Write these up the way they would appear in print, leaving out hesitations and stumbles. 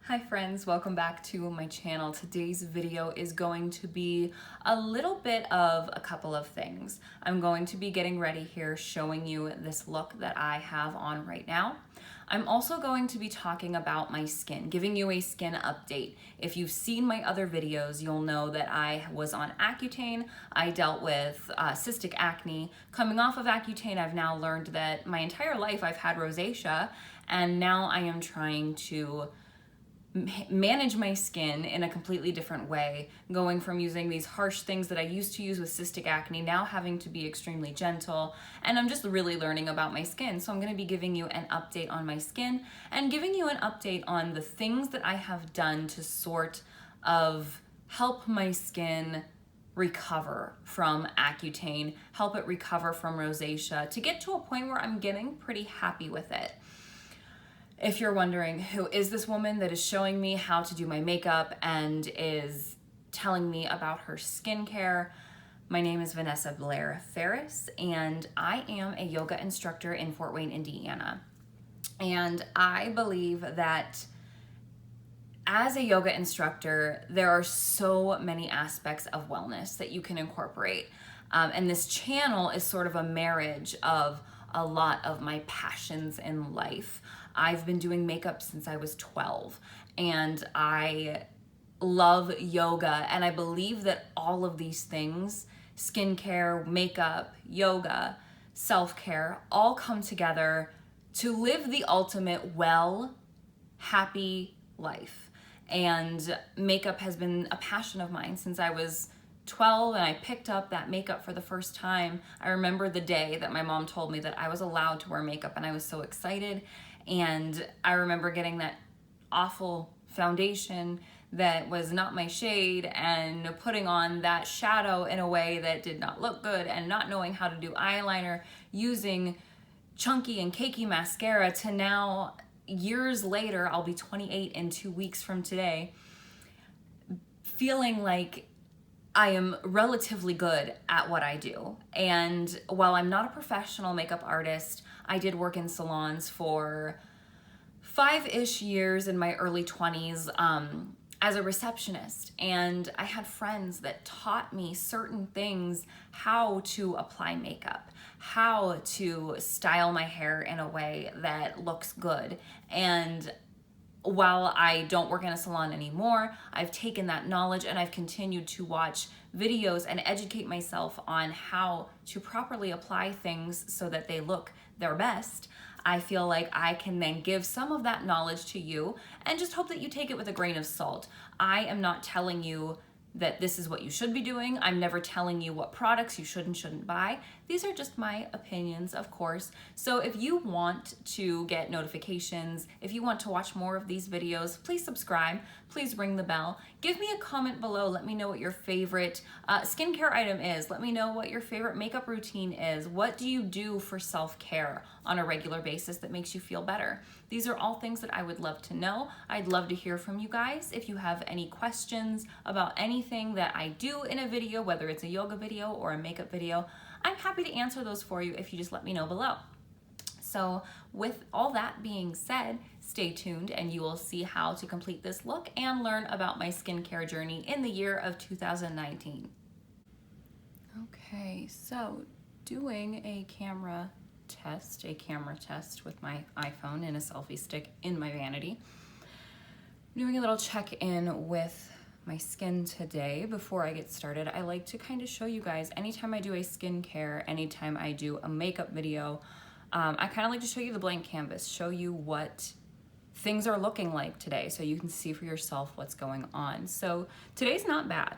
Hi friends, welcome back to my channel. Today's video is going to be a little bit of a couple of things. I'm going to be getting ready here, showing you this look that I have on right now. I'm also going to be talking about my skin, giving you a skin update. If you've seen my other videos, you'll know that I was on Accutane. I dealt with cystic acne. Coming off of Accutane, I've now learned that my entire life I've had rosacea, and now I am trying to manage my skin in a completely different way, going from using these harsh things that I used to use with cystic acne, now having to be extremely gentle, and I'm just really learning about my skin. So I'm going to be giving you an update on my skin and giving you an update on the things that I have done to sort of help my skin recover from Accutane, help it recover from rosacea, to get to a point where I'm getting pretty happy with it. If you're wondering, who is this woman that is showing me how to do my makeup and is telling me about her skincare? My name is Vanessa Blair Ferris, and I am a yoga instructor in Fort Wayne, Indiana. And I believe that as a yoga instructor, there are so many aspects of wellness that you can incorporate. And this channel is sort of a marriage of a lot of my passions in life. I've been doing makeup since I was 12, and I love yoga, and I believe that all of these things, skincare, makeup, yoga, self-care, all come together to live the ultimate well, happy life. And makeup has been a passion of mine since I was 12, and I picked up that makeup for the first time. I remember the day that my mom told me that I was allowed to wear makeup, and I was so excited. And I remember getting that awful foundation that was not my shade and putting on that shadow in a way that did not look good, and not knowing how to do eyeliner, using chunky and cakey mascara, to now, years later, I'll be 28 in 2 weeks from today, feeling like I am relatively good at what I do. And while I'm not a professional makeup artist, I did work in salons for 5-ish years in my early 20s as a receptionist. And I had friends that taught me certain things, how to apply makeup, how to style my hair in a way that looks good. And while I don't work in a salon anymore, I've taken that knowledge and I've continued to watch videos and educate myself on how to properly apply things so that they look their best. I feel like I can then give some of that knowledge to you and just hope that you take it with a grain of salt. I am not telling you that this is what you should be doing. I'm never telling you what products you should and shouldn't buy. These are just my opinions, of course. So if you want to get notifications, if you want to watch more of these videos, please subscribe, please ring the bell. Give me a comment below. Let me know what your favorite skincare item is. Let me know what your favorite makeup routine is. What do you do for self-care on a regular basis that makes you feel better? These are all things that I would love to know. I'd love to hear from you guys. If you have any questions about anything that I do in a video, whether it's a yoga video or a makeup video, I'm happy to answer those for you if you just let me know below. So with all that being said, stay tuned and you will see how to complete this look and learn about my skincare journey in the year of 2019. Okay, so doing a camera test with my iPhone and a selfie stick in my vanity. Doing a little check-in with my skin today. Before I get started, I like to kind of show you guys, anytime I do a skincare, anytime I do a makeup video, I kind of like to show you the blank canvas, show you what things are looking like today so you can see for yourself what's going on. So today's not bad.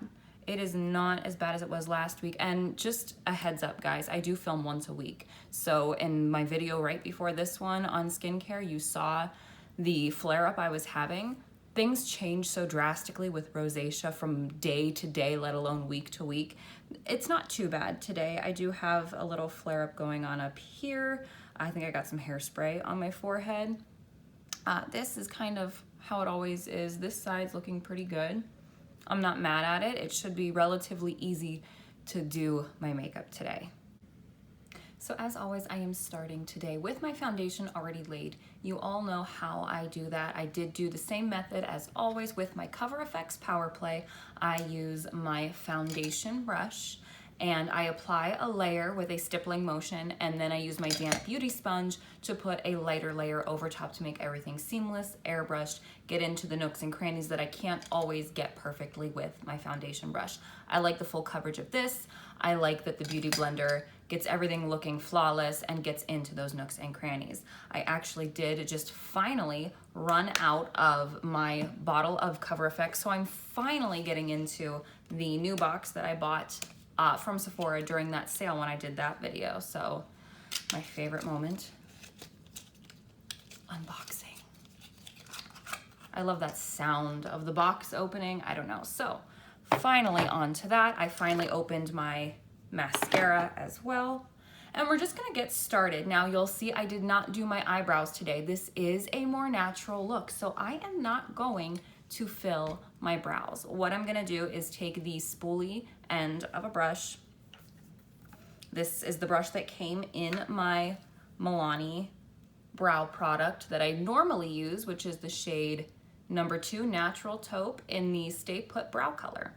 It is not as bad as it was last week. And just a heads up, guys, I do film once a week. So in my video right before this one on skincare, you saw the flare-up I was having. Things change so drastically with rosacea from day to day, let alone week to week. It's not too bad today. I do have a little flare-up going on up here. I think I got some hairspray on my forehead. This is kind of how it always is. This side's looking pretty good. I'm not mad at it. It should be relatively easy to do my makeup today. So as always, I am starting today with my foundation already laid. You all know how I do that. I did do the same method as always with my Cover FX Power Play. I use my foundation brush and I apply a layer with a stippling motion, and then I use my damp beauty sponge to put a lighter layer over top to make everything seamless, airbrushed, get into the nooks and crannies that I can't always get perfectly with my foundation brush. I like the full coverage of this. I like that the Beauty Blender gets everything looking flawless and gets into those nooks and crannies. I actually did just finally run out of my bottle of Cover FX, so I'm finally getting into the new box that I bought from Sephora during that sale when I did that video. So my favorite moment, unboxing. I love that sound of the box opening. I don't know. So finally on to that. I finally opened my mascara as well. And we're just gonna get started. Now you'll see I did not do my eyebrows today. This is a more natural look. So I am not going to fill my brows. What I'm gonna do is take the spoolie end of a brush. This is the brush that came in my Milani brow product that I normally use, which is the shade number 2 Natural Taupe in the Stay Put brow color.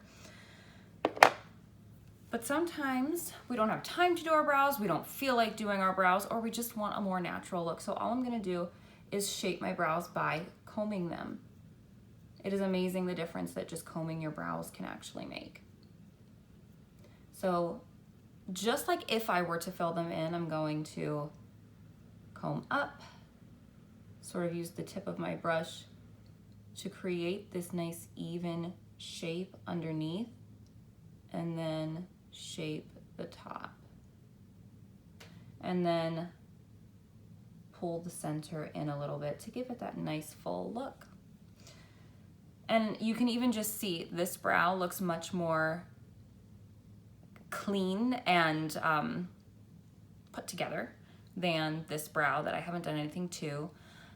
But sometimes we don't have time to do our brows, we don't feel like doing our brows, or we just want a more natural look. So all I'm gonna do is shape my brows by combing them. It is amazing the difference that just combing your brows can actually make. So just like if I were to fill them in, I'm going to comb up, sort of use the tip of my brush to create this nice even shape underneath, and then shape the top. And then pull the center in a little bit to give it that nice full look. And you can even just see this brow looks much more clean and put together than this brow that I haven't done anything to.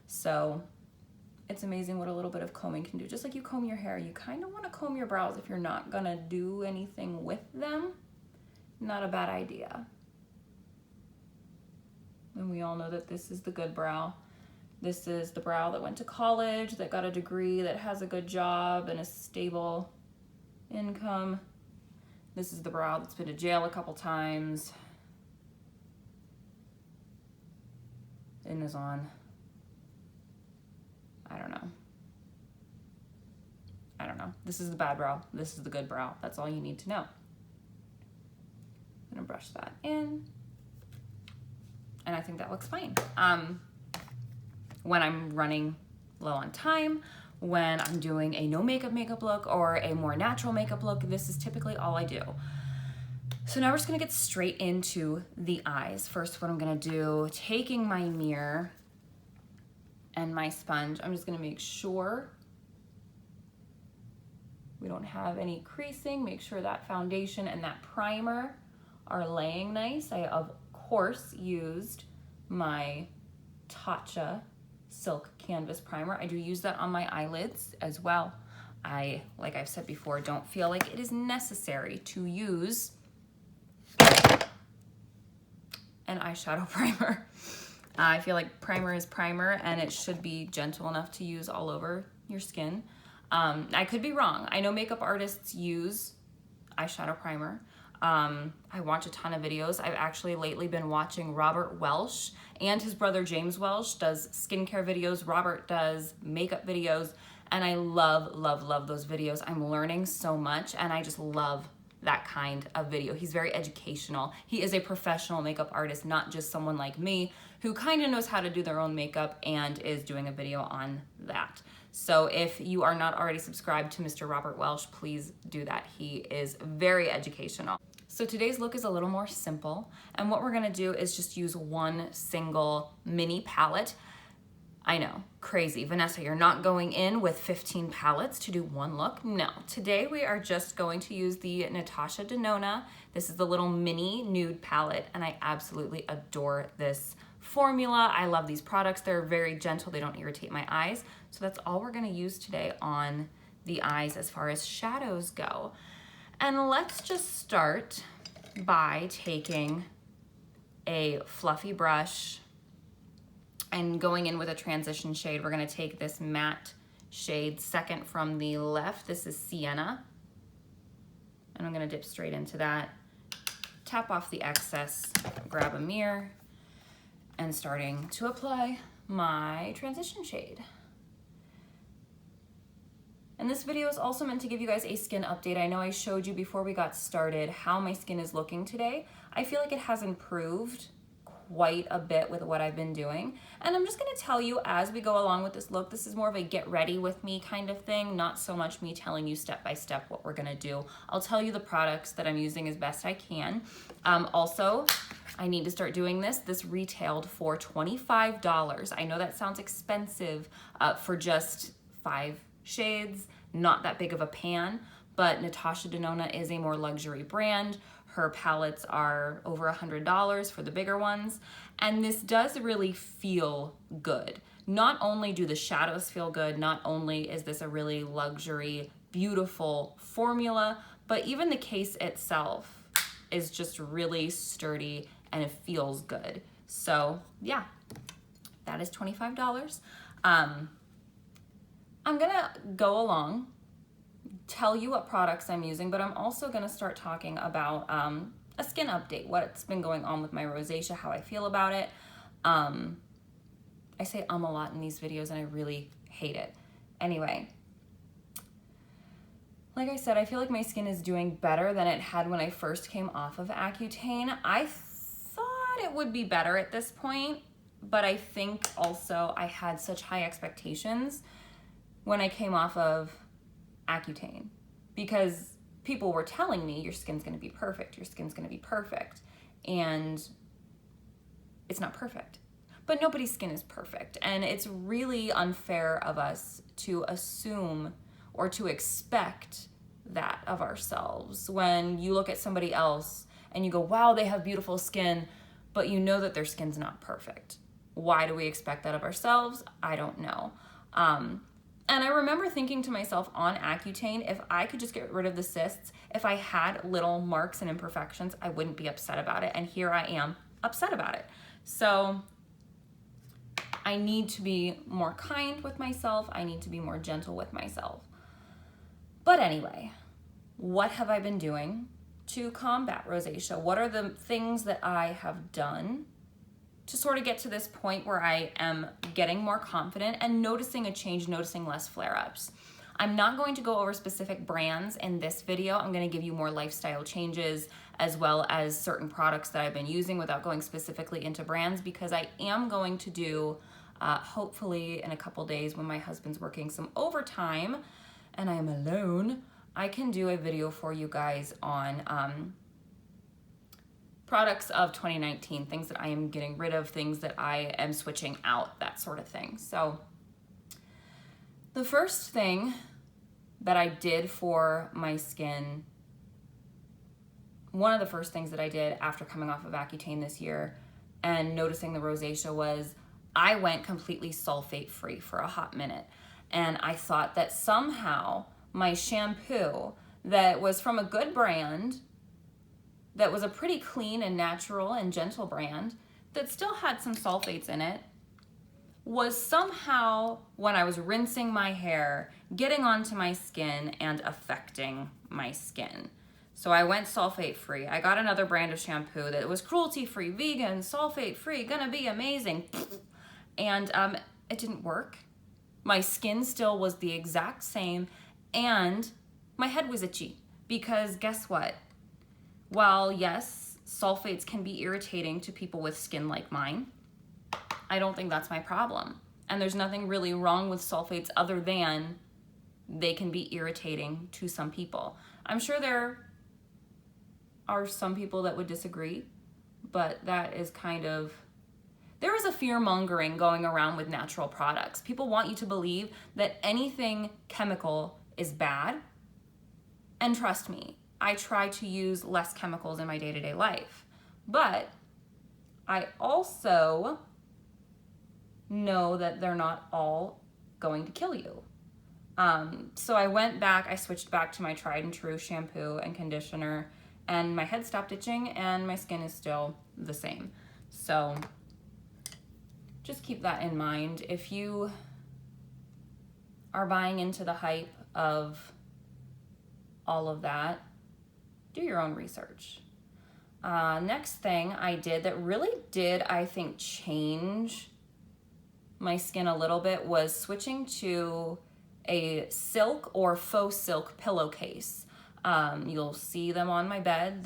So it's amazing what a little bit of combing can do. Just like you comb your hair, you kind of want to comb your brows if you're not gonna do anything with them. Not a bad idea. And we all know that this is the good brow. This is the brow that went to college, that got a degree, that has a good job and a stable income. This is the brow that's been to jail a couple times and is on, I don't know. This is the bad brow. This is the good brow. That's all you need to know. I'm gonna brush that in. And I think that looks fine. When I'm running low on time, when I'm doing a no makeup look or a more natural makeup look, this is typically all I do. So now we're just gonna get straight into the eyes. First, what I'm gonna do, taking my mirror and my sponge, I'm just gonna make sure we don't have any creasing, make sure that foundation and that primer are laying nice. I, of course, used my Tatcha Silk Canvas Primer. I do use that on my eyelids as well. I, like I've said before, don't feel like it is necessary to use an eyeshadow primer. I feel like primer is primer and it should be gentle enough to use all over your skin. I could be wrong. I know makeup artists use eyeshadow primer. I watch a ton of videos. I've actually lately been watching Robert Welsh, and his brother James Welsh does skincare videos. Robert does makeup videos, and I love, love, love those videos. I'm learning so much, and I just love that kind of video. He's very educational. He is a professional makeup artist, not just someone like me who kind of knows how to do their own makeup and is doing a video on that. So if you are not already subscribed to Mr. Robert Welsh, please do that. He is very educational. So today's look is a little more simple, and what we're gonna do is just use one single mini palette. I know, crazy. Vanessa, you're not going in with 15 palettes to do one look. No, today we are just going to use the Natasha Denona. This is the little mini nude palette, and I absolutely adore this formula. I love these products. They're very gentle. They don't irritate my eyes. So that's all we're gonna use today on the eyes as far as shadows go. And let's just start by taking a fluffy brush and going in with a transition shade, we're gonna take this matte shade second from the left. This is Sienna. And I'm gonna dip straight into that, tap off the excess, grab a mirror, and starting to apply my transition shade. And this video is also meant to give you guys a skin update. I know I showed you before we got started how my skin is looking today. I feel like it has improved quite a bit with what I've been doing. And I'm just gonna tell you as we go along with this look, this is more of a get ready with me kind of thing, not so much me telling you step by step what we're gonna do. I'll tell you the products that I'm using as best I can. Also, I need to start doing this. This retailed for $25. I know that sounds expensive for just 5 shades, not that big of a pan, but Natasha Denona is a more luxury brand. Her palettes are over $100 for the bigger ones. And this does really feel good. Not only do the shadows feel good, not only is this a really luxury, beautiful formula, but even the case itself is just really sturdy and it feels good. So yeah, that is $25. I'm gonna go along, tell you what products I'm using, but I'm also gonna start talking about a skin update, what's been going on with my rosacea, how I feel about it. I say a lot in these videos and I really hate it. Anyway, like I said, I feel like my skin is doing better than it had when I first came off of Accutane. I thought it would be better at this point, but I think also I had such high expectations when I came off of Accutane because people were telling me your skin's gonna be perfect, your skin's gonna be perfect, and it's not perfect. But nobody's skin is perfect, and it's really unfair of us to assume or to expect that of ourselves when you look at somebody else and you go, wow, they have beautiful skin, but you know that their skin's not perfect. Why do we expect that of ourselves? I don't know. And I remember thinking to myself on Accutane, if I could just get rid of the cysts, if I had little marks and imperfections, I wouldn't be upset about it. And here I am upset about it. So I need to be more kind with myself. I need to be more gentle with myself. But anyway, what have I been doing to combat rosacea? What are the things that I have done to sort of get to this point where I am getting more confident and noticing a change, noticing less flare-ups? I'm not going to go over specific brands in this video. I'm going to give you more lifestyle changes as well as certain products that I've been using without going specifically into brands, because I am going to do, hopefully in a couple days when my husband's working some overtime and I am alone, I can do a video for you guys on products of 2019, things that I am getting rid of, things that I am switching out, that sort of thing. So the first thing that I did for my skin, one of the first things that I did after coming off of Accutane this year and noticing the rosacea was I went completely sulfate free for a hot minute. And I thought that somehow my shampoo that was from a good brand, that was a pretty clean and natural and gentle brand that still had some sulfates in it, was somehow, when I was rinsing my hair, getting onto my skin and affecting my skin. So I went sulfate free. I got another brand of shampoo that was cruelty free, vegan, sulfate free, gonna be amazing. And it didn't work. My skin still was the exact same and my head was itchy because guess what? While yes, sulfates can be irritating to people with skin like mine, I don't think that's my problem. And there's nothing really wrong with sulfates other than they can be irritating to some people. I'm sure there are some people that would disagree, but that is kind of, there is a fear mongering going around with natural products. People want you to believe that anything chemical is bad. And trust me, I try to use less chemicals in my day-to-day life, but I also know that they're not all going to kill you. So I went back, I switched back to my tried and true shampoo and conditioner, and my head stopped itching and my skin is still the same. So just keep that in mind. If you are buying into the hype of all of that, do your own research. Next thing I did that really did, I think, change my skin a little bit was switching to a silk or faux silk pillowcase. You'll see them on my bed.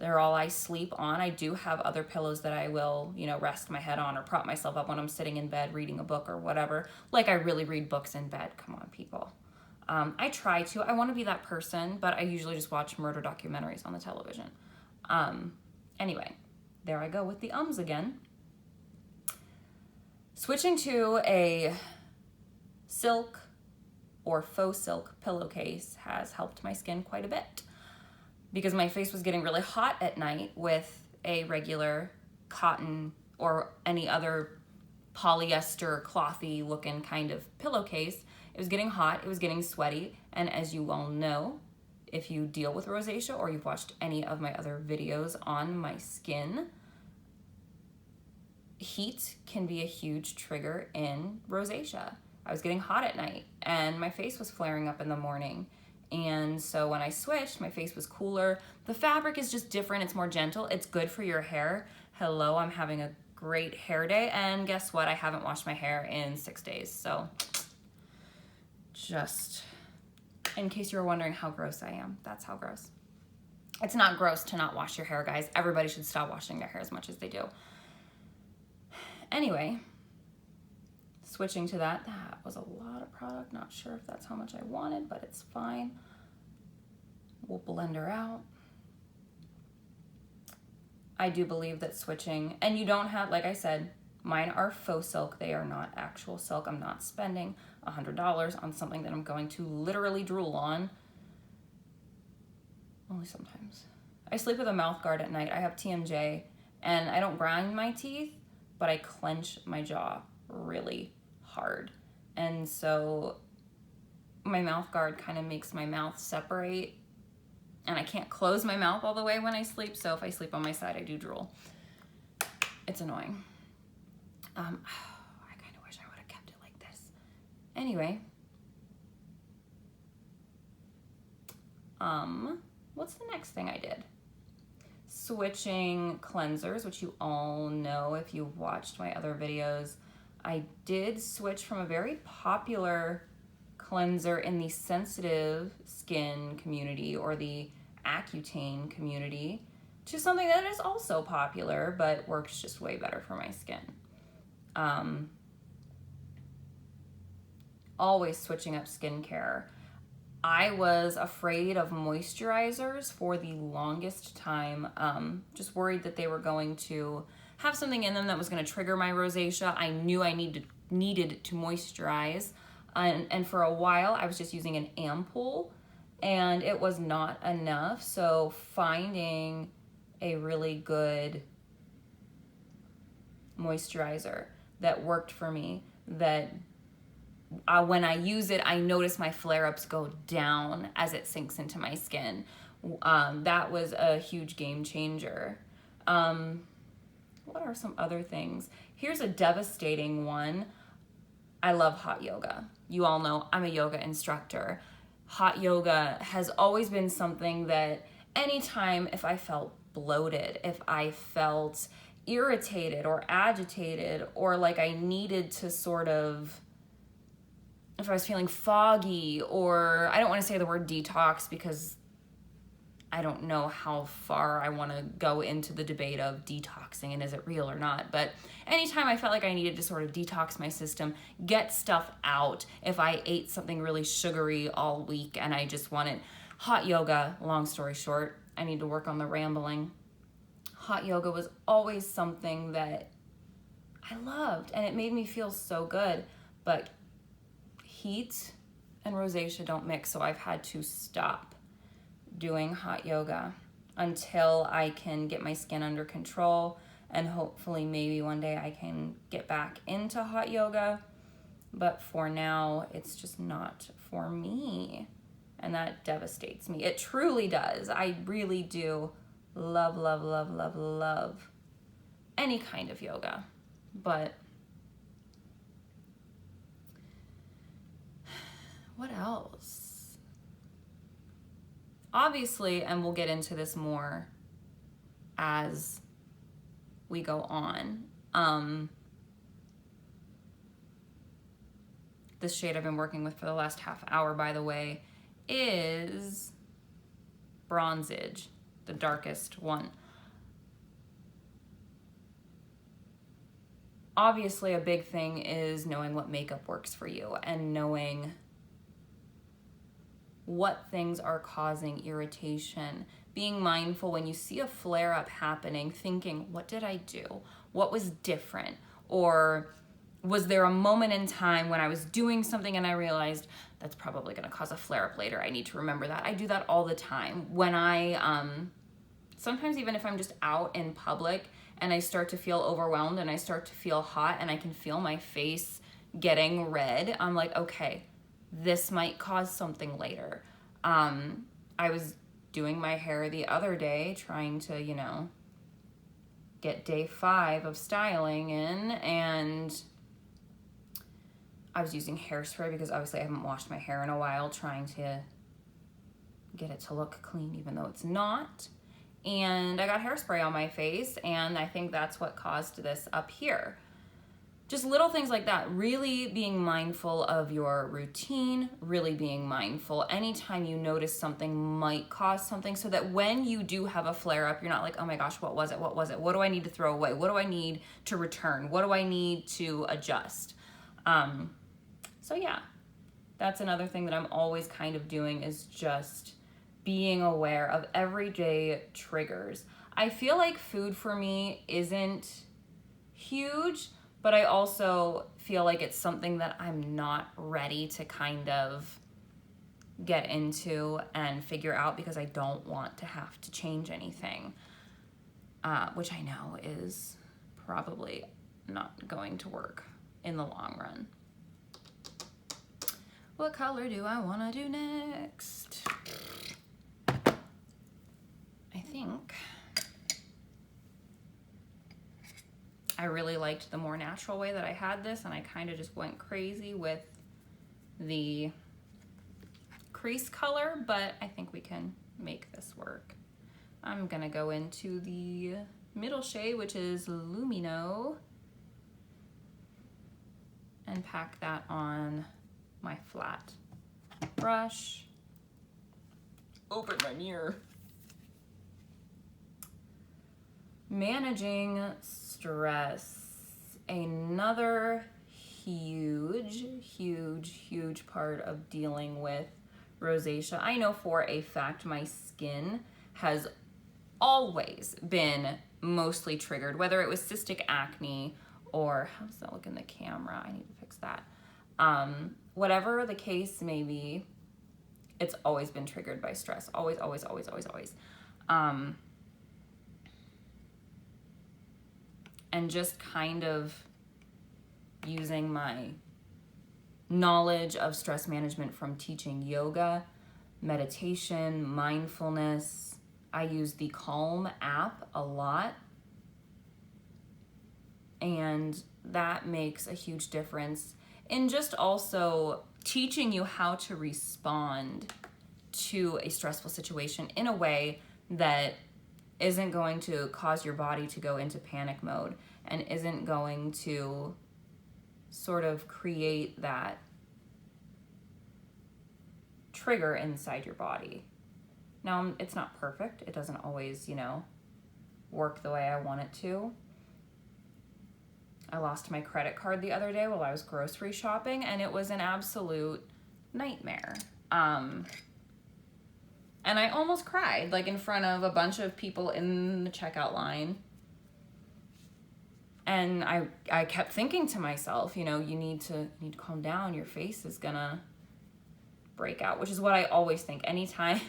They're all I sleep on. I do have other pillows that I will, rest my head on or prop myself up when I'm sitting in bed reading a book or whatever. Like, I really read books in bed. Come on, people. I try to. I want to be that person, but I usually just watch murder documentaries on the television. Anyway, there I go with the ums again. Switching to a silk or faux silk pillowcase has helped my skin quite a bit, because my face was getting really hot at night with a regular cotton or any other polyester clothy looking kind of pillowcase. It was getting hot, it was getting sweaty, and as you all know, if you deal with rosacea or you've watched any of my other videos on my skin, heat can be a huge trigger in rosacea. I was getting hot at night and my face was flaring up in the morning. And so when I switched, my face was cooler. The fabric is just different. It's more gentle. It's good for your hair. Hello, I'm having a great hair day. And guess what? I haven't washed my hair in 6 days. So just in case you were wondering how gross I am, that's how gross. It's not gross to not wash your hair, guys. Everybody should stop washing their hair as much as they do. Anyway, switching to that was a lot of product. Not sure if that's how much I wanted, but it's fine. We'll blend her out. I do believe that switching, and you don't have, like I said, mine are faux silk. They are not actual silk. I'm not spending $100 on something that I'm going to literally drool on. Only sometimes. I sleep with a mouth guard at night. I have TMJ, and I don't grind my teeth, but I clench my jaw really hard. And so my mouth guard kind of makes my mouth separate, and I can't close my mouth all the way when I sleep. So if I sleep on my side, I do drool. It's annoying. I kind of wish I would have kept it like this. Anyway, what's the next thing I did? Switching cleansers, which you all know if you've watched my other videos. I did switch from a very popular cleanser in the sensitive skin community or the Accutane community to something that is also popular but works just way better for my skin. Always switching up skincare. I was afraid of moisturizers for the longest time, just worried that they were going to have something in them that was going to trigger my rosacea. I knew I needed to moisturize, and for a while I was just using an ampoule, and it was not enough. So finding a really good moisturizer that worked for me, that when I use it, I notice my flare-ups go down as it sinks into my skin. That was a huge game changer. What are some other things? Here's a devastating one. I love hot yoga. You all know I'm a yoga instructor. Hot yoga has always been something that anytime if I felt bloated, if I felt irritated or agitated, or like I needed to sort of, if I was feeling foggy, or I don't want to say the word detox because I don't know how far I want to go into the debate of detoxing and is it real or not. But anytime I felt like I needed to sort of detox my system, get stuff out, if I ate something really sugary all week and I just wanted hot yoga, long story short, I need to work on the rambling. Hot yoga was always something that I loved and it made me feel so good. But heat and rosacea don't mix, so I've had to stop doing hot yoga until I can get my skin under control, and hopefully maybe one day I can get back into hot yoga. But for now, it's just not for me, and that devastates me. It truly does. I really do love any kind of yoga. But what else? Obviously, and we'll get into this more as we go on, this shade I've been working with for the last half hour, by the way, is Bronzage, the darkest one. Obviously, a big thing is knowing what makeup works for you and knowing what things are causing irritation. Being mindful when you see a flare-up happening, thinking, what did I do? What was different? Or was there a moment in time when I was doing something and I realized that's probably gonna cause a flare-up later? I need to remember that. I do that all the time. When sometimes even if I'm just out in public and I start to feel overwhelmed and I start to feel hot and I can feel my face getting red, I'm like, okay, this might cause something later. I was doing my hair the other day, trying to, you know, get day 5 of styling in, and I was using hairspray because obviously I haven't washed my hair in a while, trying to get it to look clean even though it's not. And I got hairspray on my face, and I think that's what caused this up here. Just little things like that, really being mindful of your routine, really being mindful anytime you notice something might cause something, so that when you do have a flare-up, you're not like, oh my gosh, what was it? What was it? What do I need to throw away? What do I need to return? What do I need to adjust? So yeah, that's another thing that I'm always kind of doing, is just being aware of everyday triggers. I feel like food for me isn't huge, but I also feel like it's something that I'm not ready to kind of get into and figure out, because I don't want to have to change anything, which I know is probably not going to work in the long run. What color do I want to do next? I think I really liked the more natural way that I had this, and I kind of just went crazy with the crease color, but I think we can make this work. I'm gonna go into the middle shade, which is Lumino, and pack that on my flat brush. Open my mirror. Managing stress, another huge part of dealing with rosacea. I know for a fact my skin has always been mostly triggered, whether it was cystic acne or, how does that look in the camera? I need to fix that. Whatever the case may be, it's always been triggered by stress. Always. And just kind of using my knowledge of stress management from teaching yoga, meditation, mindfulness. I use the Calm app a lot, and that makes a huge difference in just also teaching you how to respond to a stressful situation in a way that isn't going to cause your body to go into panic mode and isn't going to sort of create that trigger inside your body. Now, it's not perfect. It doesn't always, work the way I want it to. I lost my credit card the other day while I was grocery shopping, and it was an absolute nightmare. And I almost cried, like in front of a bunch of people in the checkout line. And I kept thinking to myself, you need to calm down. Your face is gonna break out, which is what I always think. Anytime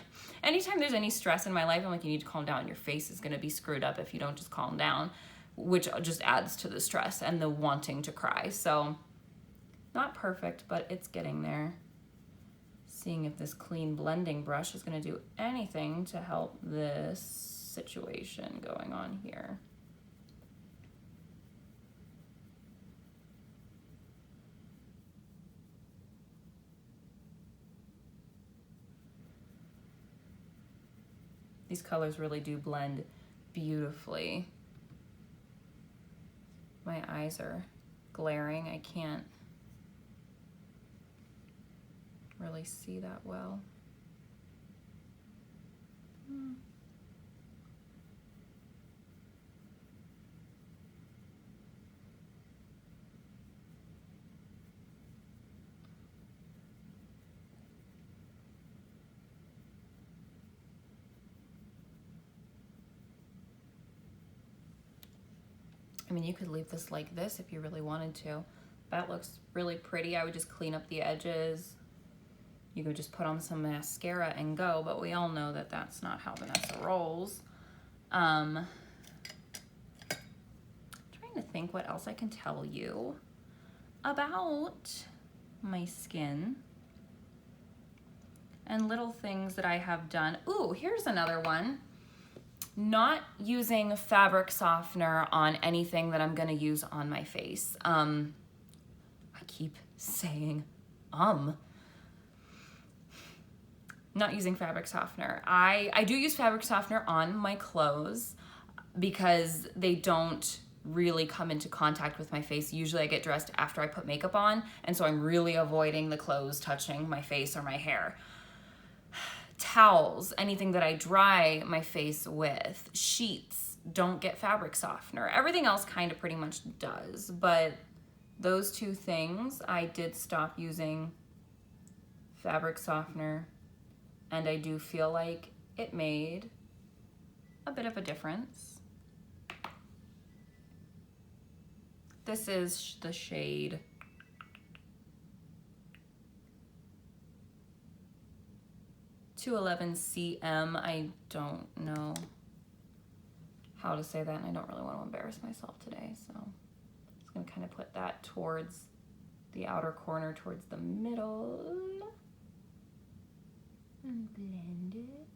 there's any stress in my life, I'm like, you need to calm down. Your face is gonna be screwed up if you don't just calm down, which just adds to the stress and the wanting to cry. So not perfect, but it's getting there. Seeing if this clean blending brush is going to do anything to help this situation going on here. These colors really do blend beautifully. My eyes are glaring. I can't really see that well. I mean, you could leave this like this if you really wanted to. That looks really pretty. I would just clean up the edges. You could just put on some mascara and go, but we all know that that's not how Vanessa rolls. Trying to think what else I can tell you about my skin and little things that I have done. Ooh, here's another one. Not using fabric softener on anything that I'm gonna use on my face. I keep saying, not using fabric softener. I do use fabric softener on my clothes because they don't really come into contact with my face. Usually I get dressed after I put makeup on, and so I'm really avoiding the clothes touching my face or my hair. Towels, anything that I dry my face with, sheets don't get fabric softener. Everything else kind of pretty much does, but those two things I did stop using fabric softener, and I do feel like it made a bit of a difference. This is the shade 211 CM. I don't know how to say that, and I don't really want to embarrass myself today, so I'm just going to kind of put that towards the outer corner, towards the middle, and blend it.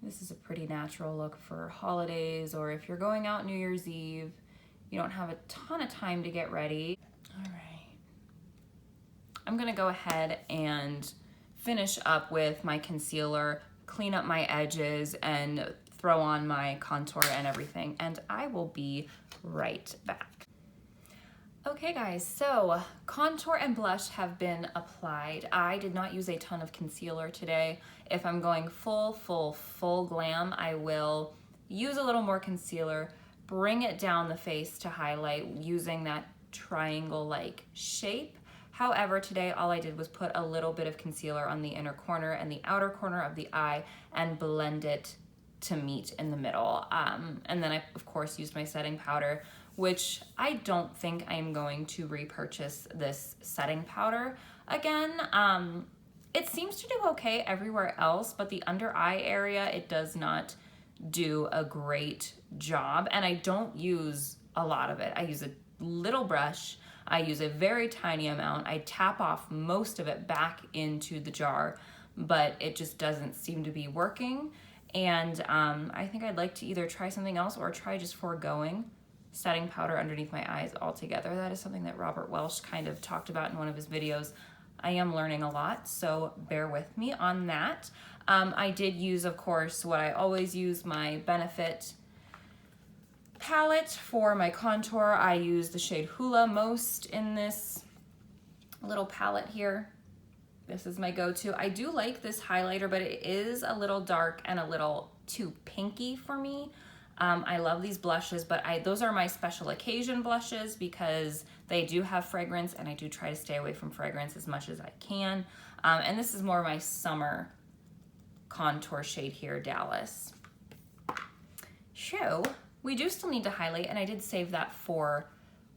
This is a pretty natural look for holidays, or if you're going out New Year's Eve, you don't have a ton of time to get ready. All right. I'm gonna go ahead and finish up with my concealer, clean up my edges, and throw on my contour and everything, and I will be right back. Okay guys, so contour and blush have been applied. I did not use a ton of concealer today. If I'm going full glam, I will use a little more concealer, bring it down the face to highlight using that triangle-like shape. However, today all I did was put a little bit of concealer on the inner corner and the outer corner of the eye and blend it to meet in the middle. And then I, of course, used my setting powder, which I don't think I'm going to repurchase this setting powder again. It seems to do okay everywhere else, but the under eye area, it does not do a great job. And I don't use a lot of it. I use a little brush. I use a very tiny amount. I tap off most of it back into the jar, but it just doesn't seem to be working. And I think I'd like to either try something else or try just foregoing setting powder underneath my eyes altogether. That is something that Robert Welsh kind of talked about in one of his videos. I am learning a lot, so bear with me on that. I did use, of course, what I always use, my Benefit palette for my contour. I use the shade Hula most in this little palette here. This is my go-to. I do like this highlighter, but it is a little dark and a little too pinky for me. I love these blushes, but those are my special occasion blushes because they do have fragrance, and I do try to stay away from fragrance as much as I can. And this is more my summer contour shade here, Dallas. So we do still need to highlight, and I did save that for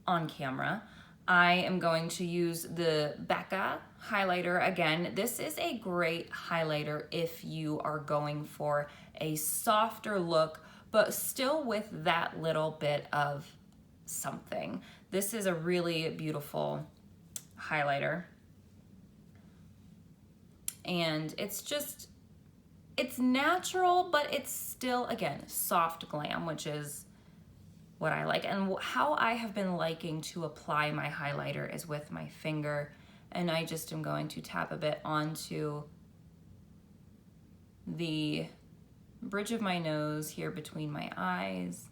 on camera. I am going to use the Becca highlighter again. This is a great highlighter if you are going for a softer look, but still with that little bit of something. This is a really beautiful highlighter. And it's natural, but it's still, again, soft glam, which is what I like. And how I have been liking to apply my highlighter is with my finger And I just am going to tap a bit onto the bridge of my nose here between my eyes.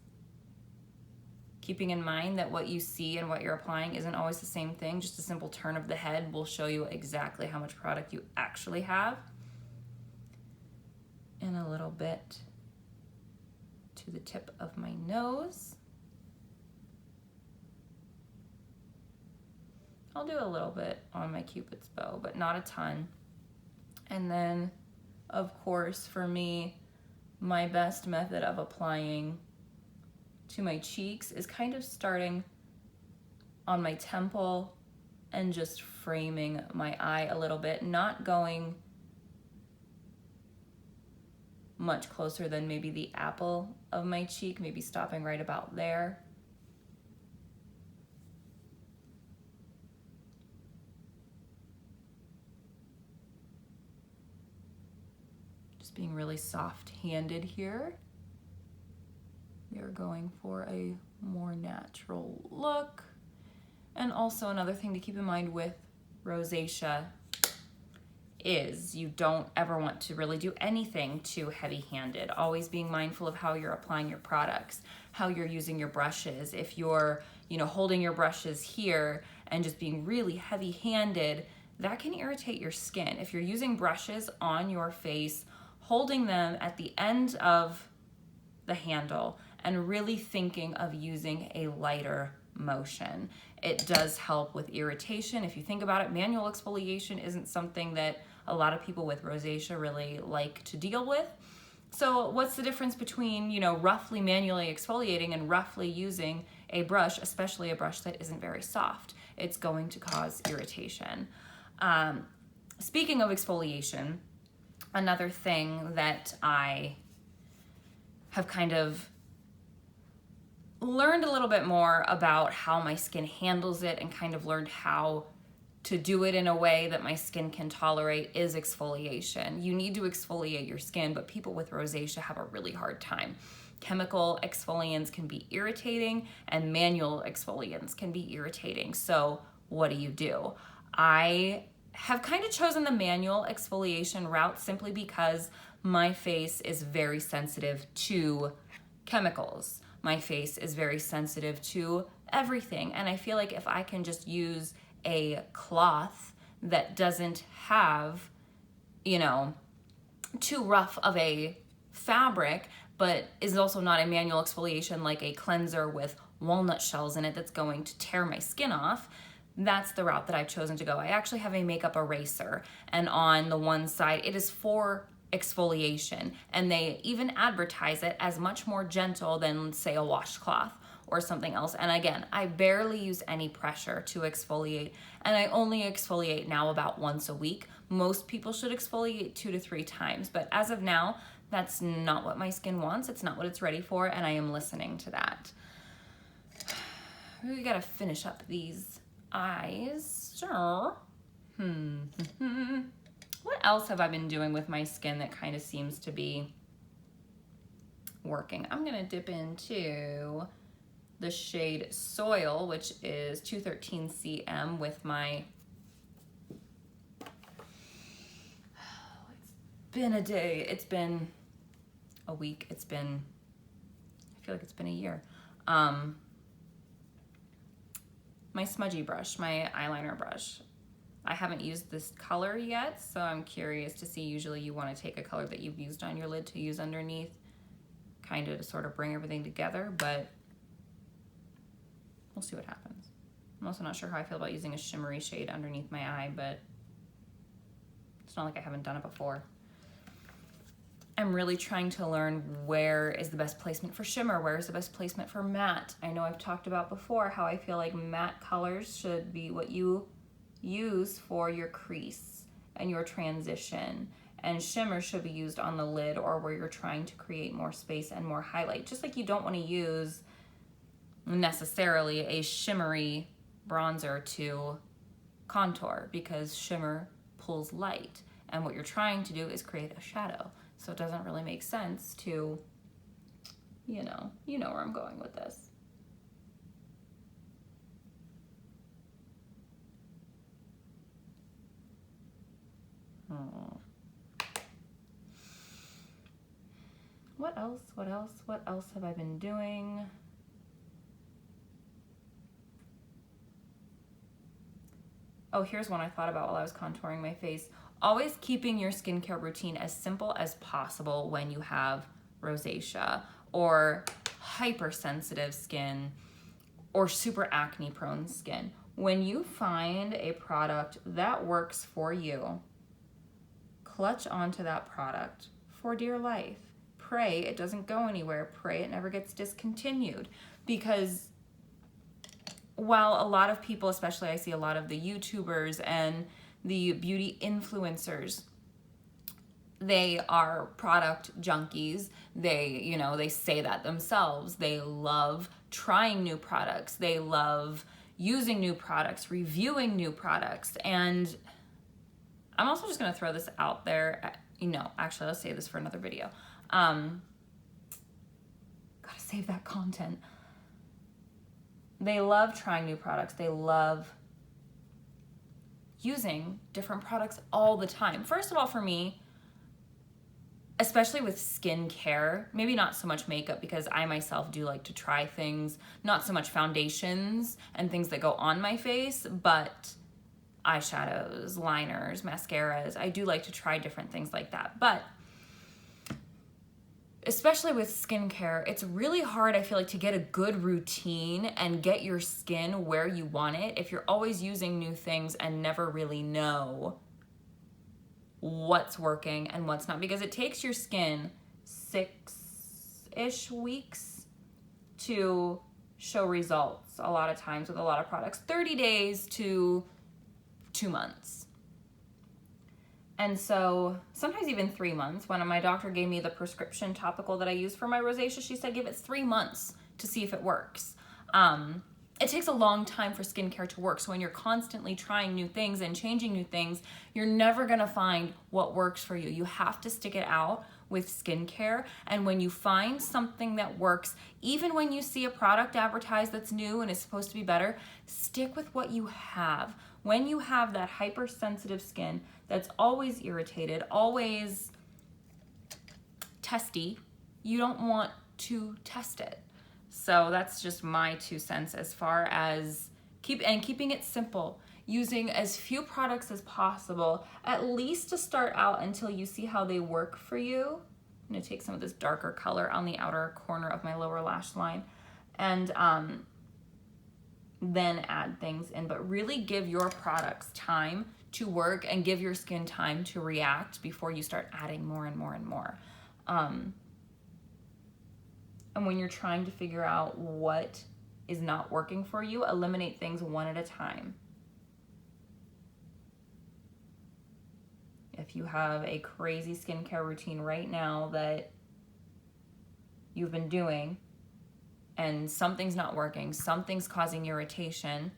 Keeping in mind that what you see and what you're applying isn't always the same thing. Just a simple turn of the head will show you exactly how much product you actually have. And a little bit to the tip of my nose. I'll do a little bit on my Cupid's bow, but not a ton. And then, of course, for me, my best method of applying to my cheeks is kind of starting on my temple and just framing my eye a little bit, not going much closer than maybe the apple of my cheek, maybe stopping right about there. Just being really soft-handed here. We are going for a more natural look. And also another thing to keep in mind with rosacea is you don't ever want to really do anything too heavy-handed. Always being mindful of how you're applying your products, how you're using your brushes. If you're, holding your brushes here and just being really heavy-handed, that can irritate your skin. If you're using brushes on your face, holding them at the end of the handle and really thinking of using a lighter motion. It does help with irritation. If you think about it, manual exfoliation isn't something that a lot of people with rosacea really like to deal with. So what's the difference between, roughly manually exfoliating and roughly using a brush, especially a brush that isn't very soft? It's going to cause irritation. Speaking of exfoliation, another thing that I have kind of learned a little bit more about how my skin handles it and kind of learned how to do it in a way that my skin can tolerate is exfoliation. You need to exfoliate your skin, but people with rosacea have a really hard time. Chemical exfoliants can be irritating and manual exfoliants can be irritating. So what do? I have kind of chosen the manual exfoliation route simply because my face is very sensitive to chemicals. My face is very sensitive to everything. And I feel like if I can just use a cloth that doesn't have, too rough of a fabric, but is also not a manual exfoliation like a cleanser with walnut shells in it that's going to tear my skin off, that's the route that I've chosen to go. I actually have a makeup eraser, and on the one side, it is for exfoliation, and they even advertise it as much more gentle than, say, a washcloth or something else. And again, I barely use any pressure to exfoliate, and I only exfoliate now about once a week. Most people should exfoliate 2 to 3 times, but as of now, that's not what my skin wants. It's not what it's ready for, and I am listening to that. We gotta finish up these eyes. Sure. What else have I been doing with my skin that kind of seems to be working? I'm gonna dip into the shade Soil, which is 213 cm with my, it's been a day, it's been a week, I feel like it's been a year. My smudgy brush, my eyeliner brush. I haven't used this color yet, so I'm curious to see. Usually you want to take a color that you've used on your lid to use underneath, kind of to sort of bring everything together, but we'll see what happens. I'm also not sure how I feel about using a shimmery shade underneath my eye, but it's not like I haven't done it before. I'm really trying to learn where is the best placement for shimmer, where is the best placement for matte. I know I've talked about before how I feel like matte colors should be what you use for your crease and your transition, and shimmer should be used on the lid or where you're trying to create more space and more highlight. Just like you don't want to use necessarily a shimmery bronzer to contour, because shimmer pulls light, and what you're trying to do is create a shadow. So it doesn't really make sense to, you know where I'm going with this. what else? What else have I been doing? Oh, here's one I thought about while I was contouring my face. Always keeping your skincare routine as simple as possible when you have rosacea or hypersensitive skin or super acne prone skin. When you find a product that works for you, clutch onto that product for dear life. Pray it doesn't go anywhere. Pray it never gets discontinued. Because while a lot of people, especially I see a lot of the YouTubers and the beauty influencers, they are product junkies. They say that themselves. They love trying new products. They love using new products, reviewing new products. And I'm also just gonna throw this out there. Actually, I'll save this for another video. Gotta save that content. They love trying new products. They love using different products all the time. First of all, for me, especially with skincare, maybe not so much makeup because I myself do like to try things, not so much foundations and things that go on my face, but eyeshadows, liners, mascaras. I do like to try different things like that. But especially with skincare, it's really hard, I feel like, to get a good routine and get your skin where you want it if you're always using new things and never really know what's working and what's not, because it takes your skin 6-ish weeks to show results a lot of times with a lot of products, 30 days to 2 months. And so sometimes even 3 months. When my doctor gave me the prescription topical that I use for my rosacea, she said give it 3 months to see if it works. It takes a long time for skincare to work. So when you're constantly trying new things and changing new things, you're never gonna find what works for you. You have to stick it out with skincare. And when you find something that works, even when you see a product advertised that's new and is supposed to be better, stick with what you have. When you have that hypersensitive skin that's always irritated, always testy, you don't want to test it. So that's just my 2 cents as far as keeping it simple, using as few products as possible, at least to start out until you see how they work for you. I'm gonna take some of this darker color on the outer corner of my lower lash line and then add things in, but really give your products time to work and give your skin time to react before you start adding more and more and more. And when you're trying to figure out what is not working for you, eliminate things one at a time. If you have a crazy skincare routine right now that you've been doing and something's not working, something's causing irritation,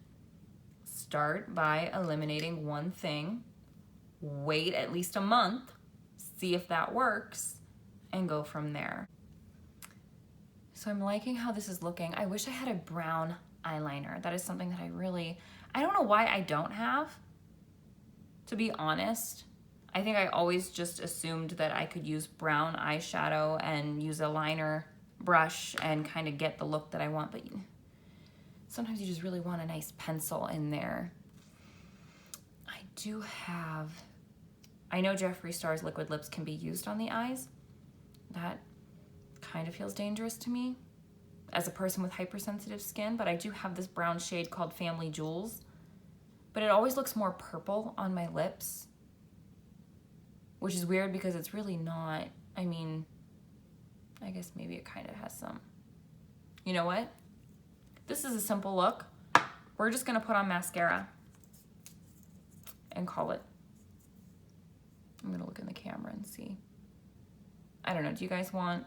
start by eliminating one thing, wait at least a month, see if that works, and go from there. So I'm liking how this is looking. I wish I had a brown eyeliner. That is something that I don't know why I don't have, to be honest. I think I always just assumed that I could use brown eyeshadow and use a liner brush and kind of get the look that I want, but sometimes you just really want a nice pencil in there. I know Jeffree Star's liquid lips can be used on the eyes. That kind of feels dangerous to me as a person with hypersensitive skin, but I do have this brown shade called Family Jewels, but it always looks more purple on my lips, which is weird because it's really not. I mean, I guess maybe it kind of has some. You know what? This is a simple look. We're just gonna put on mascara and call it. I'm gonna look in the camera and see. I don't know, do you guys want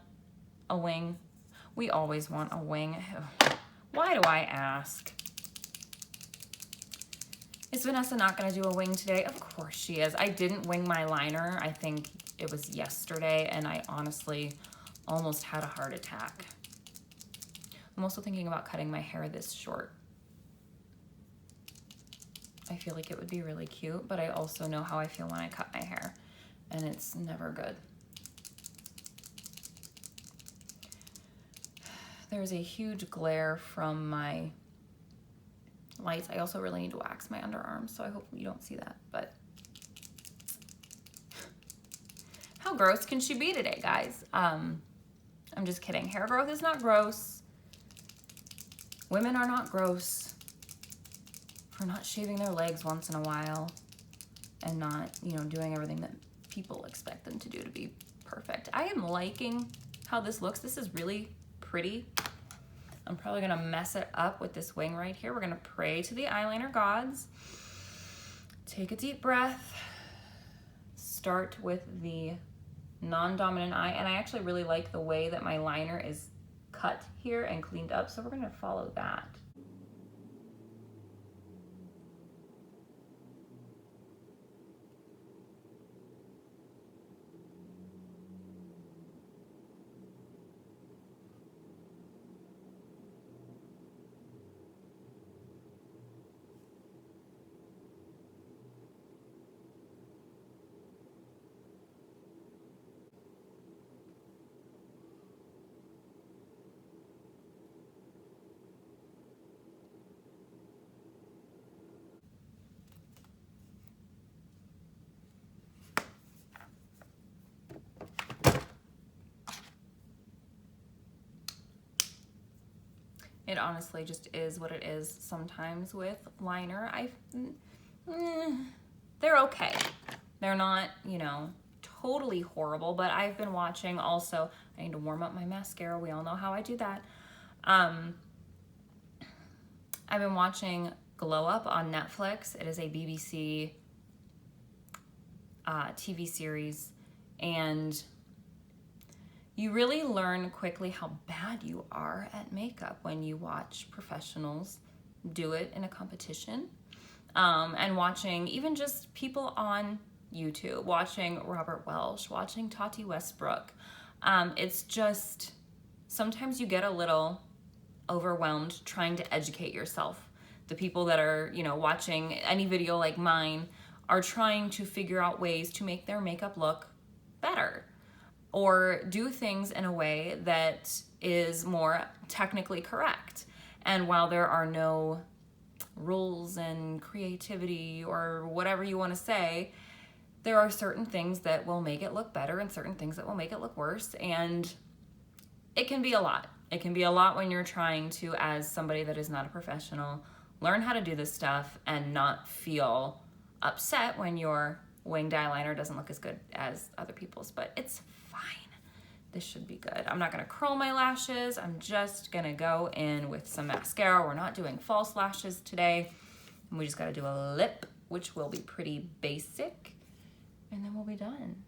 a wing? We always want a wing. Why do I ask? Is Vanessa not gonna do a wing today? Of course she is. I didn't wing my liner. I think it was yesterday, and I honestly almost had a heart attack. I'm also thinking about cutting my hair this short. I feel like it would be really cute, but I also know how I feel when I cut my hair, and it's never good. there's a huge glare from my lights. I also really need to wax my underarms, so I hope you don't see that, but how gross can she be today, guys? I'm just kidding. Hair growth is not gross. Women are not gross for not shaving their legs once in a while and not, you know, doing everything that people expect them to do to be perfect. I am liking how this looks. This is really pretty. I'm probably gonna mess it up with this wing right here. We're gonna pray to the eyeliner gods. Take a deep breath. Start with the non-dominant eye, and I actually really like the way that my liner is cut here and cleaned up, so we're gonna follow that. It honestly just is what it is sometimes with liner. They're okay. They're not, you know, totally horrible, but I've been watching also, I need to warm up my mascara. We all know how I do that. I've been watching Glow Up on Netflix. It is a BBC TV series, and you really learn quickly how bad you are at makeup when you watch professionals do it in a competition. And watching even just people on YouTube, watching Robert Welsh, watching Tati Westbrook. It's just, sometimes you get a little overwhelmed trying to educate yourself. The people that are, you know, watching any video like mine are trying to figure out ways to make their makeup look better, or do things in a way that is more technically correct. And while there are no rules and creativity or whatever you want to say, there are certain things that will make it look better and certain things that will make it look worse. And it can be a lot. It can be a lot when you're trying to, as somebody that is not a professional, learn how to do this stuff and not feel upset when your winged eyeliner doesn't look as good as other people's, but it's fine. This should be good. I'm not gonna curl my lashes. I'm just gonna go in with some mascara. We're not doing false lashes today. And we just gotta do a lip, which will be pretty basic, and then we'll be done.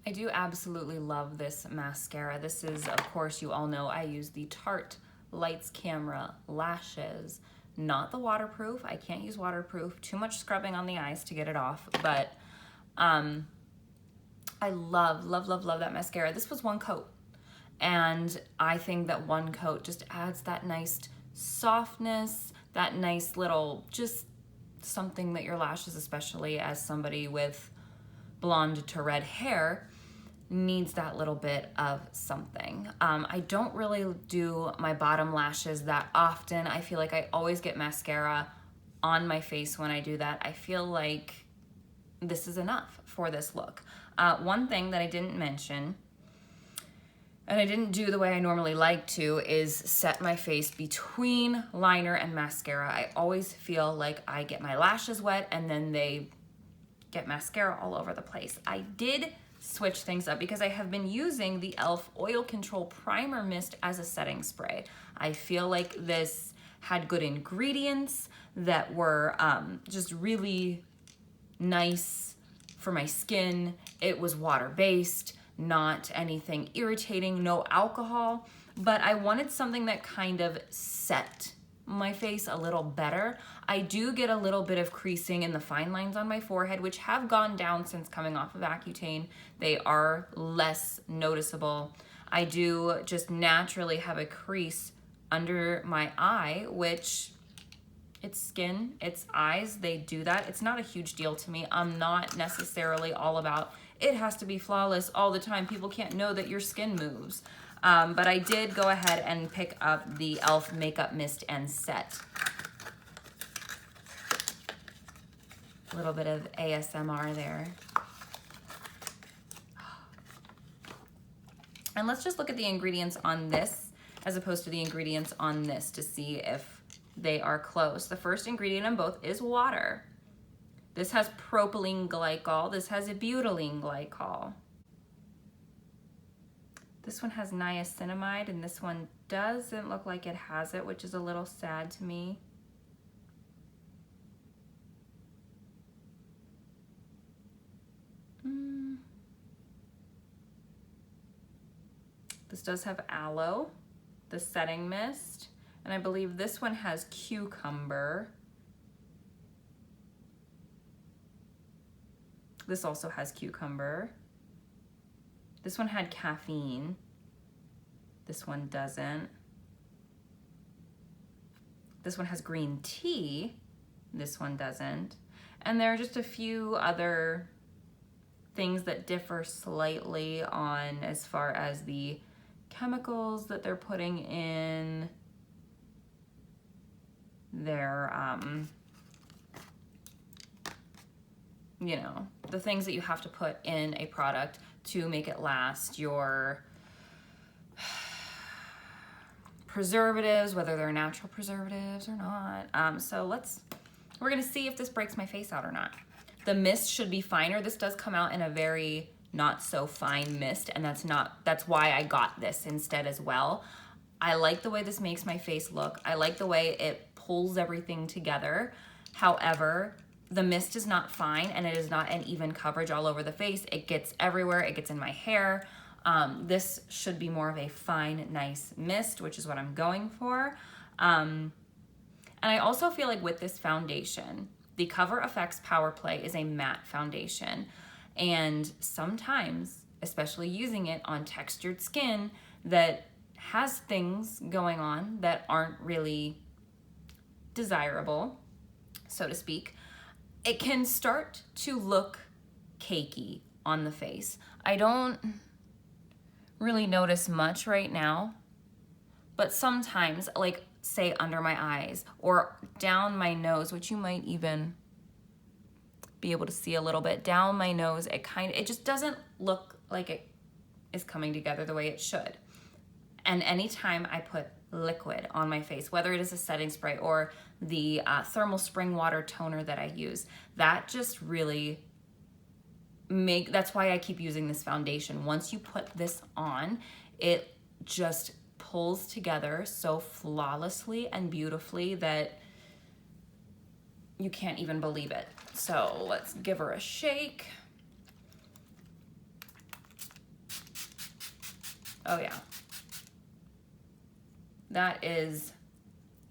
I do absolutely love this mascara. This is, of course, you all know I use the Tarte Lights Camera Lashes, not the waterproof. I can't use waterproof. Too much scrubbing on the eyes to get it off, but I love, love, love, love that mascara. This was one coat, and I think that one coat just adds that nice softness, that nice little, just something that your lashes, especially as somebody with blonde to red hair, needs that little bit of something. I don't really do my bottom lashes that often. I feel like I always get mascara on my face when I do that. I feel like this is enough for this look. One thing that I didn't mention, and I didn't do the way I normally like to, is set my face between liner and mascara. I always feel like I get my lashes wet and then they get mascara all over the place. I did switch things up because I have been using the e.l.f. Oil Control Primer Mist as a setting spray. I feel like this had good ingredients that were just really nice for my skin. It was water-based, not anything irritating, no alcohol, but I wanted something that kind of set my face a little better. I do get a little bit of creasing in the fine lines on my forehead, which have gone down since coming off of Accutane. They are less noticeable. I do just naturally have a crease under my eye, which it's skin, it's eyes, they do that. It's not a huge deal to me. I'm not necessarily all about it has to be flawless all the time. People can't know that your skin moves. But I did go ahead and pick up the e.l.f. Makeup Mist and Set. A little bit of ASMR there. And let's just look at the ingredients on this as opposed to the ingredients on this to see if they are close. The first ingredient in both is water. This has propylene glycol. This has a butylene glycol. This one has niacinamide, and this one doesn't look like it has it, which is a little sad to me. This does have aloe, the setting mist, and I believe this one has cucumber. This also has cucumber. This one had caffeine. This one doesn't. This one has green tea. This one doesn't. And there are just a few other things that differ slightly on as far as the chemicals that they're putting in their, you know, the things that you have to put in a product to make it last, your preservatives, whether they're natural preservatives or not. So we're gonna see if this breaks my face out or not. The mist should be finer. This does come out in a very not so fine mist, and that's why I got this instead as well. I like the way this makes my face look. I like the way it pulls everything together. However, the mist is not fine, and it is not an even coverage all over the face. It gets everywhere. It gets in my hair. This should be more of a fine, nice mist, which is what I'm going for. And I also feel like with this foundation, the Cover FX Power Play is a matte foundation. And sometimes, especially using it on textured skin that has things going on that aren't really desirable, so to speak, it can start to look cakey on the face. I don't really notice much right now, but sometimes, like say under my eyes or down my nose, which you might even be able to see a little bit down my nose, it just doesn't look like it is coming together the way it should. And anytime I put liquid on my face, whether it is a setting spray or the thermal spring water toner that I use, that just really that's why I keep using this foundation. Once you put this on, it just pulls together so flawlessly and beautifully that you can't even believe it. So let's give her a shake. Oh yeah. That is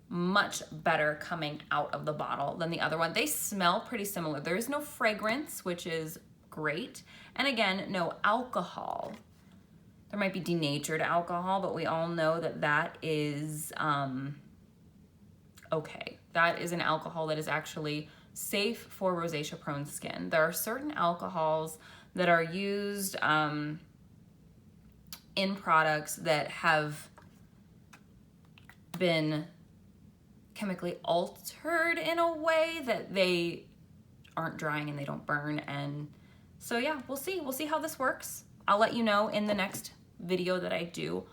much better coming out of the bottle than the other one. They smell pretty similar. There is no fragrance, which is great. And again, no alcohol. There might be denatured alcohol, but we all know that that is okay. That is an alcohol that is actually safe for rosacea prone skin. There are certain alcohols that are used in products that have been chemically altered in a way that they aren't drying and they don't burn. And so yeah, we'll see how this works. I'll let you know in the next video that I do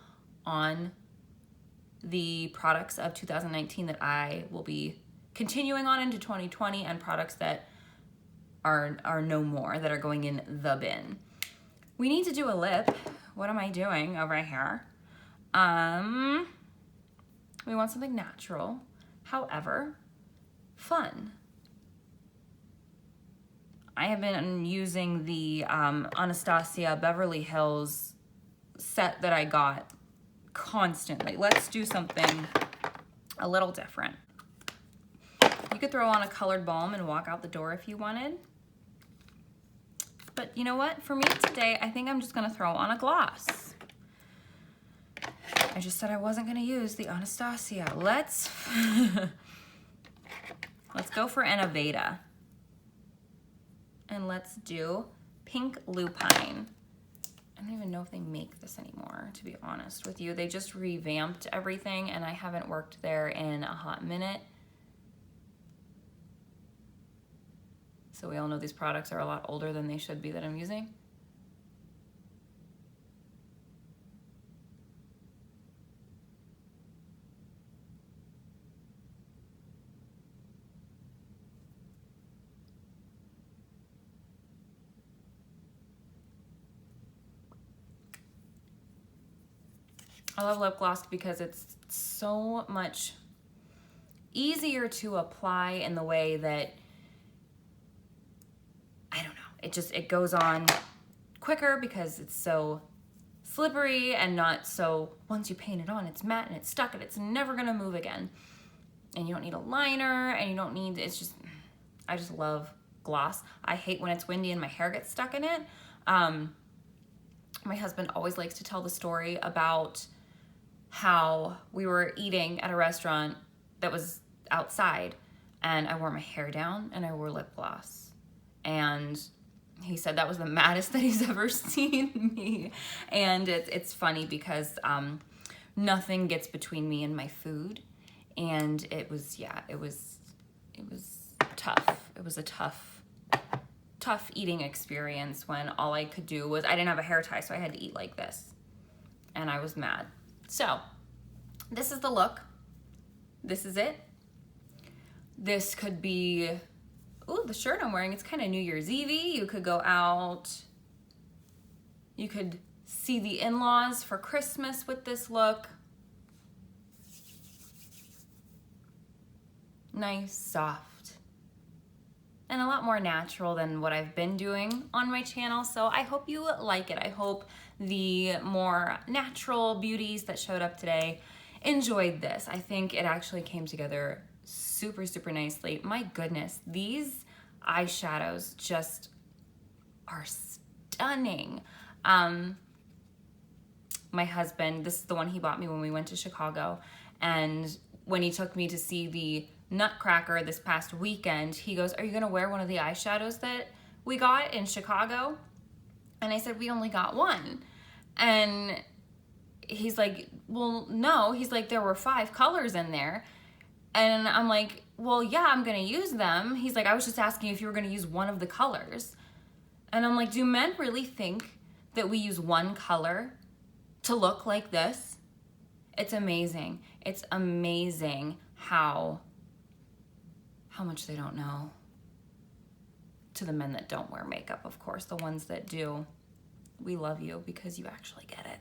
on the products of 2019 that I will be continuing on into 2020 and products that are no more, that are going in the bin. We need to do a lip. What am I doing over here? We want something natural, however, fun. I have been using the Anastasia Beverly Hills set that I got constantly. Let's do something a little different. You could throw on a colored balm and walk out the door if you wanted. But you know what? For me today, I think I'm just gonna throw on a gloss. I just said I wasn't gonna use the Anastasia. Let's go for Aveda. And let's do Pink Lupine. I don't even know if they make this anymore, to be honest with you. They just revamped everything and I haven't worked there in a hot minute. So we all know these products are a lot older than they should be that I'm using. I love lip gloss because it's so much easier to apply in the way that, I don't know, it goes on quicker because it's so slippery and not so, once you paint it on, it's matte and it's stuck and it's never gonna move again. And you don't need a liner and you don't need, it's just, I just love gloss. I hate when it's windy and my hair gets stuck in it. My husband always likes to tell the story about how we were eating at a restaurant that was outside and I wore my hair down and I wore lip gloss. And he said that was the maddest that he's ever seen me. And it's funny because nothing gets between me and my food. And it was tough. It was a tough eating experience when all I could do was, I didn't have a hair tie, so I had to eat like this. And I was mad. So this is the look. This is it. This could be, ooh, the shirt I'm wearing, it's kind of New Year's Eve-y. You could go out. You could see the in-laws for Christmas with this look. Nice, soft, and a lot more natural than what I've been doing on my channel. So I hope you like it. I hope the more natural beauties that showed up today enjoyed this. I think it actually came together super, super nicely. My goodness, these eyeshadows just are stunning. My husband, this is the one he bought me when we went to Chicago. And when he took me to see the Nutcracker this past weekend, he goes, "Are you gonna wear one of the eyeshadows that we got in Chicago?" And I said, "We only got one." And he's like, "Well, no." He's like, "There were 5 colors in there." And I'm like, "Well, yeah, I'm gonna use them." He's like, "I was just asking if you were gonna use one of the colors." And I'm like, do men really think that we use one color to look like this? It's amazing. It's amazing how much they don't know. To the men that don't wear makeup, of course. The ones that do, we love you because you actually get it.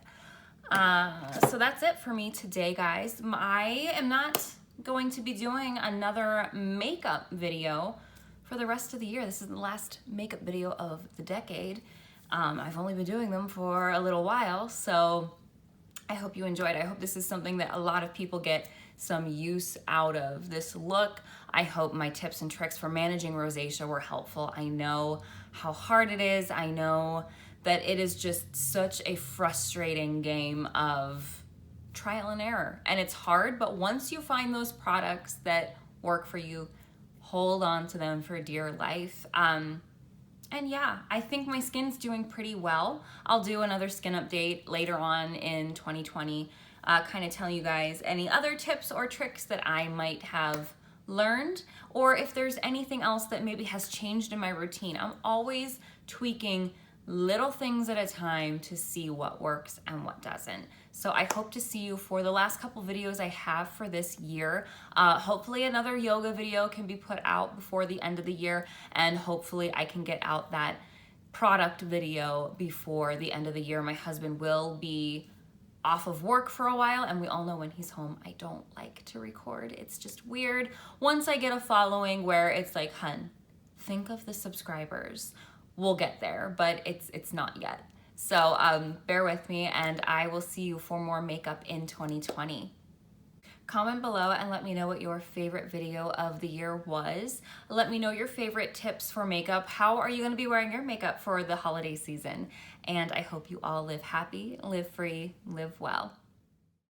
So that's it for me today, guys. I am not going to be doing another makeup video for the rest of the year. This is the last makeup video of the decade. I've only been doing them for a little while, so I hope you enjoyed. I hope this is something that a lot of people get some use out of. This look, I hope my tips and tricks for managing rosacea were helpful. I know how hard it is. I know that it is just such a frustrating game of trial and error. And it's hard, but once you find those products that work for you, hold on to them for dear life. And yeah, I think my skin's doing pretty well. I'll do another skin update later on in 2020, kind of telling you guys any other tips or tricks that I might have learned, or if there's anything else that maybe has changed in my routine. I'm always tweaking little things at a time to see what works and what doesn't. So I hope to see you for the last couple videos I have for this year. Hopefully another yoga video can be put out before the end of the year, and hopefully I can get out that product video before the end of the year. My husband will be off of work for a while, and we all know when he's home, I don't like to record. It's just weird. Once I get a following where it's like, hun, think of the subscribers. We'll get there, but it's not yet. So bear with me, and I will see you for more makeup in 2020. Comment below and let me know what your favorite video of the year was. Let me know your favorite tips for makeup. How are you going to be wearing your makeup for the holiday season? And I hope you all live happy, live free, live well.